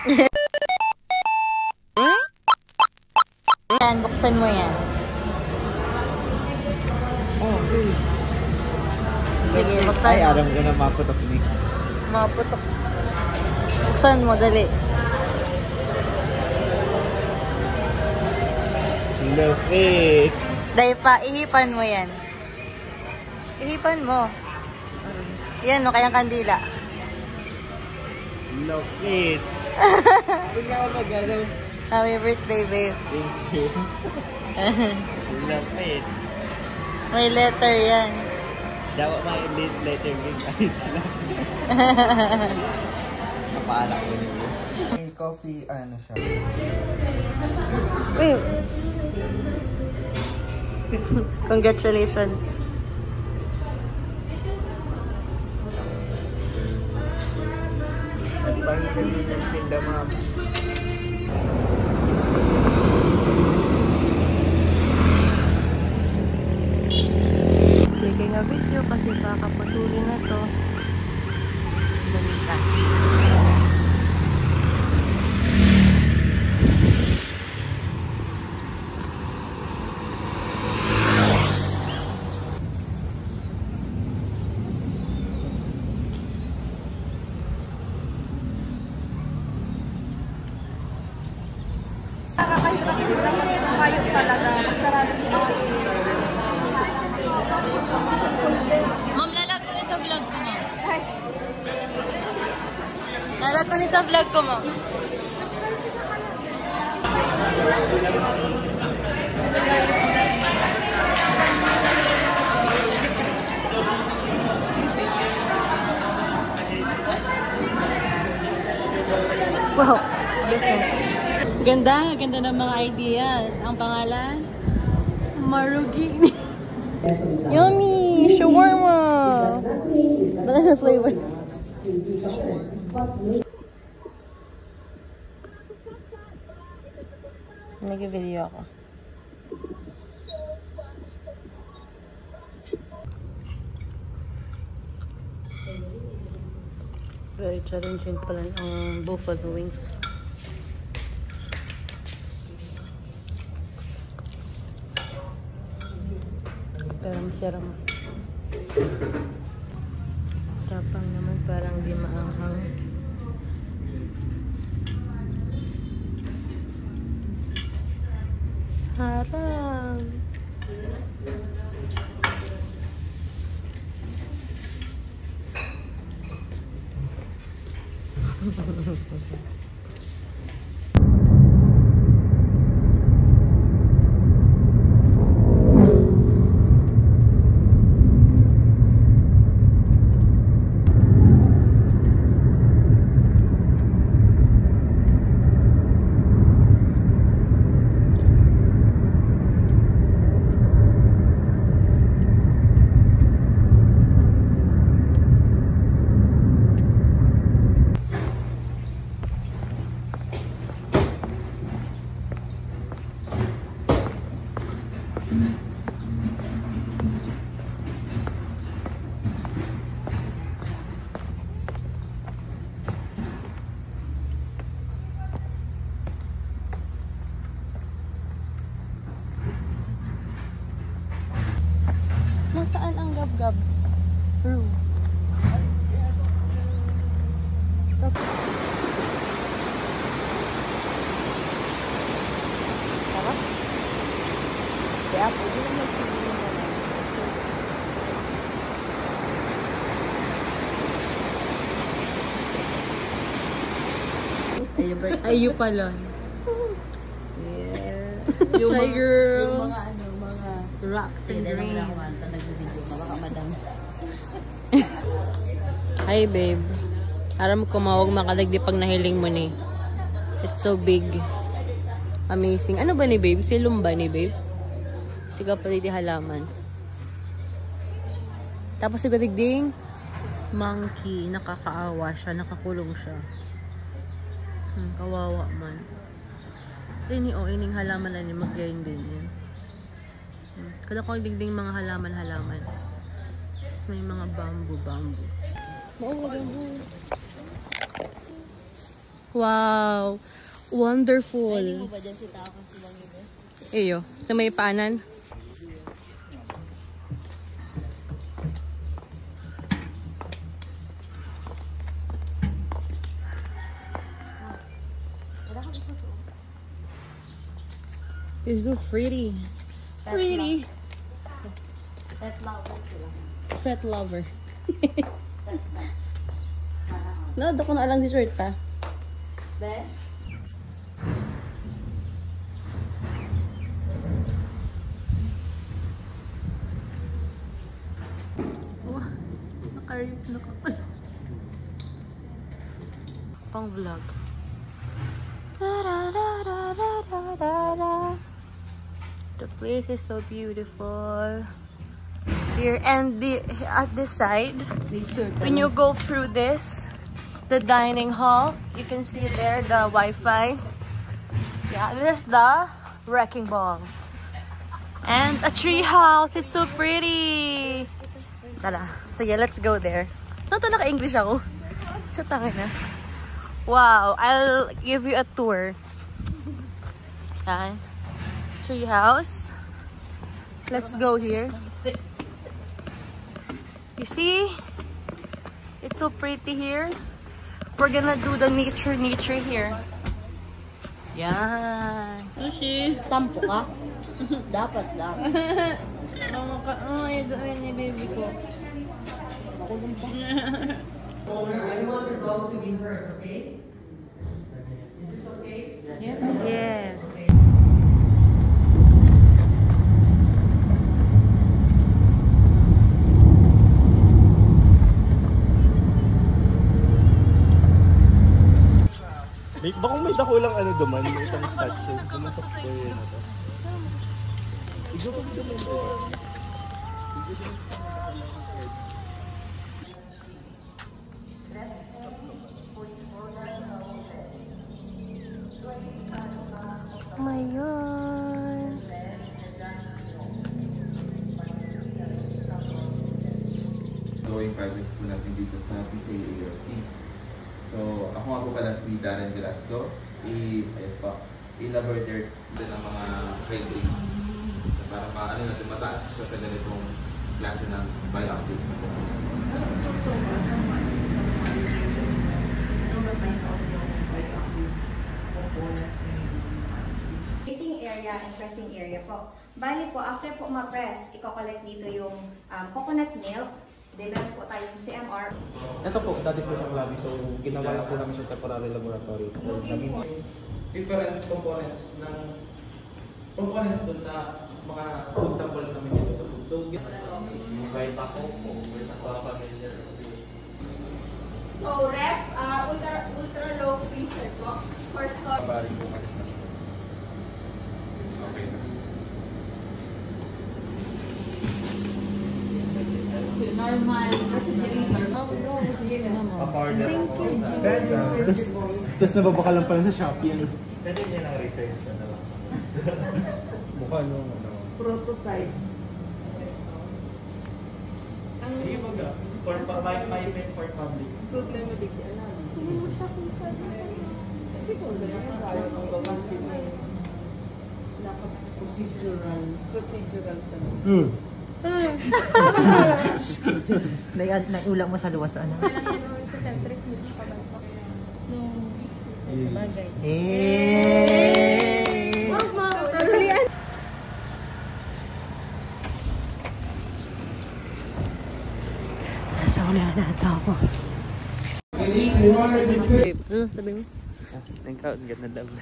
Yan, buksan mo yan. Oh, okay. Sige, buksan mo. Ay, aram ko na maputok ni. Maputok. Buksan mo, dali. Love it. Dahil pa, ihipan mo yan. Ihipan mo. Yan, no, kayang kandila. Love it. Huwag na ako mag-ano. Happy birthday, babe. Thank you. Love it. May letter yan. Dapat may letter big ayos lang. Napaalak ko nyo. May coffee, ano siya? Wait. Congratulations. At bang ganyan sila, ma'am. Sige nga video kasi kakapatuloy na to. Bumita. Nakakahirap sila kayo talaga. Magsarado sila. Ma'am, lalag ko na sa vlog ko, ma'am. Lalag ko na sa vlog ko, ma'am. Wow, business. Ganda, ganda ng mga ideas. Ang pangalan? Marugini. Yummy! Shawarma! Banana flavor. Nag-video ako. Very challenging pala ang buffalo wings. Pero masarap. Tapang naman, parang di maanghang. Harap. Nasaan ang gab-gab? Room. Sarap. Kaya pwede na magsigil na lang. Ayu pala. Yeah. Shy girl. Yung mga Rocks and dreams. Baka madam. Hi babe. Aram ko mawag makadagdi pag nahiling mo ni. It's so big. Amazing. Ano ba ni babe? Silong ba ni babe? Siga pa di halaman. Tapos siga digding monkey. Nakakaawa siya. Nakakulong siya. Kawawa man. Kasi ni ining halaman na ni mag-gain din yan. Kada ko digding mga halaman-halaman. Tapos may mga bamboo. Oo, bamboo. Wow. Wonderful. Ano ba dyan si tao kasi bang iba? Iyo, sa may panan. You're so pretty. Pretty. Pet lover sila. Pet lover. No, ko na lang si shirt ta. Be? Pang vlog. The place is so beautiful. Here and at this side, when you go through this, the dining hall, you can see there the Wi-Fi. Yeah, this is the wrecking ball. And a tree house. It's so pretty. Tara. Sige, let's go there. Nato naka-English ako. Shutangin na. Wow, I'll give you a tour. Yan. Tree house. Let's go here. You see? It's so pretty here. We're gonna do the nature here. Yan. Sushi. Tampo ka? Dapat lang. Ay, doon ni baby ko. I want the dog to be heard, okay? Is this okay? Yes. Yes. Okay. Baka may dakulang ano duman, itong statue. Dumasok ko yun na to. Igo pa duman to. Oh my God. Going projects po natin dito sa PCAARC. So, ako nga po pala si Darren Velasco, ayos pa, laboratory din ng mga grade grades. So, para maano natin mataas siya sa ganitong klase ng bioactive. Heating area and pressing area po. Bali po, after po ma-press, i-collect dito yung coconut milk. Develop po tayong CMR. Ito po, dati po siyang labi. So, ginawa na po namin sa temporary laboratory. Different components dun sa mga food samples namin dito sa food. So, kahit ako po, familiar. So, ref, ultra low freezer po. For storage. Pabalik po kasi na. Okay na. Normal refrigerator. Tapos nababakalan pala sa Shopee. Pwede niya lang research na lang. Mukha nung ano. Prototype. Sige baga. For public. Problema bigyan na. Sige mo siya kung siguro na tayo ng babansin na procedural tanong. Naiulang mo sa luwas ano? Parang yan sa centrifuge pa ba ito? Sa bagay. Nasa wala na ako. Sabi mo? Ang crowd, ganda lang.